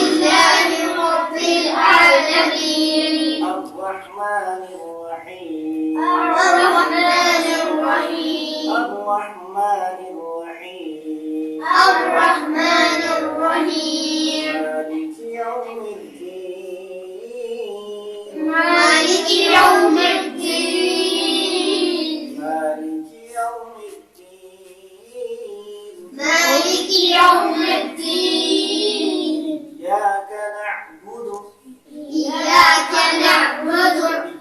لله رب العالمين الرحمن الرحيم الرحمن الرحيم الرحمن الرحيم الرحمن الرحيم مالك يوم الدين مالك يوم الدين مالك يوم الدين مالك يوم الدين إياك نعبد إياك نعبد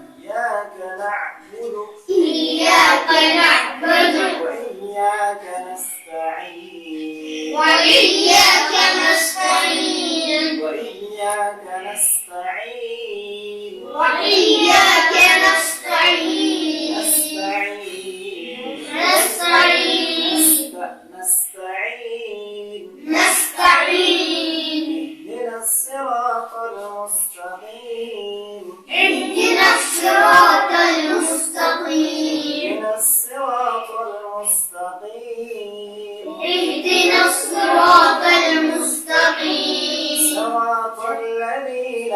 إياك نعبد إياك نعبد وإياك نستعين وإياك نستعين وإياك نستعين وإياك نستعين نستعين نستعين نستعين نستعين اهدنا الصراط المستقيم اهدنا الصراط المستقيم اهدنا الصراط المستقيم اهدنا الصراط المستقيم صراط الذين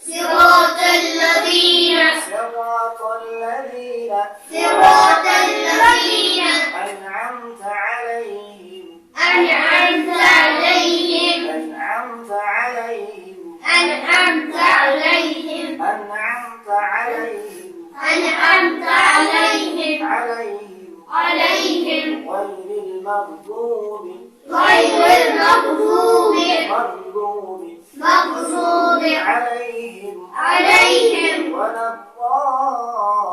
صراط الذين صراط الذين صراط الذين أنعمت عليهم أنعمت عليهم أنعمت عليهم أنعمت عليهم أنعمت عليهم أنعمت عليهم عليهم عليهم غير المغضوب غير المغضوب مغضوب عليهم عليهم ولا الضالين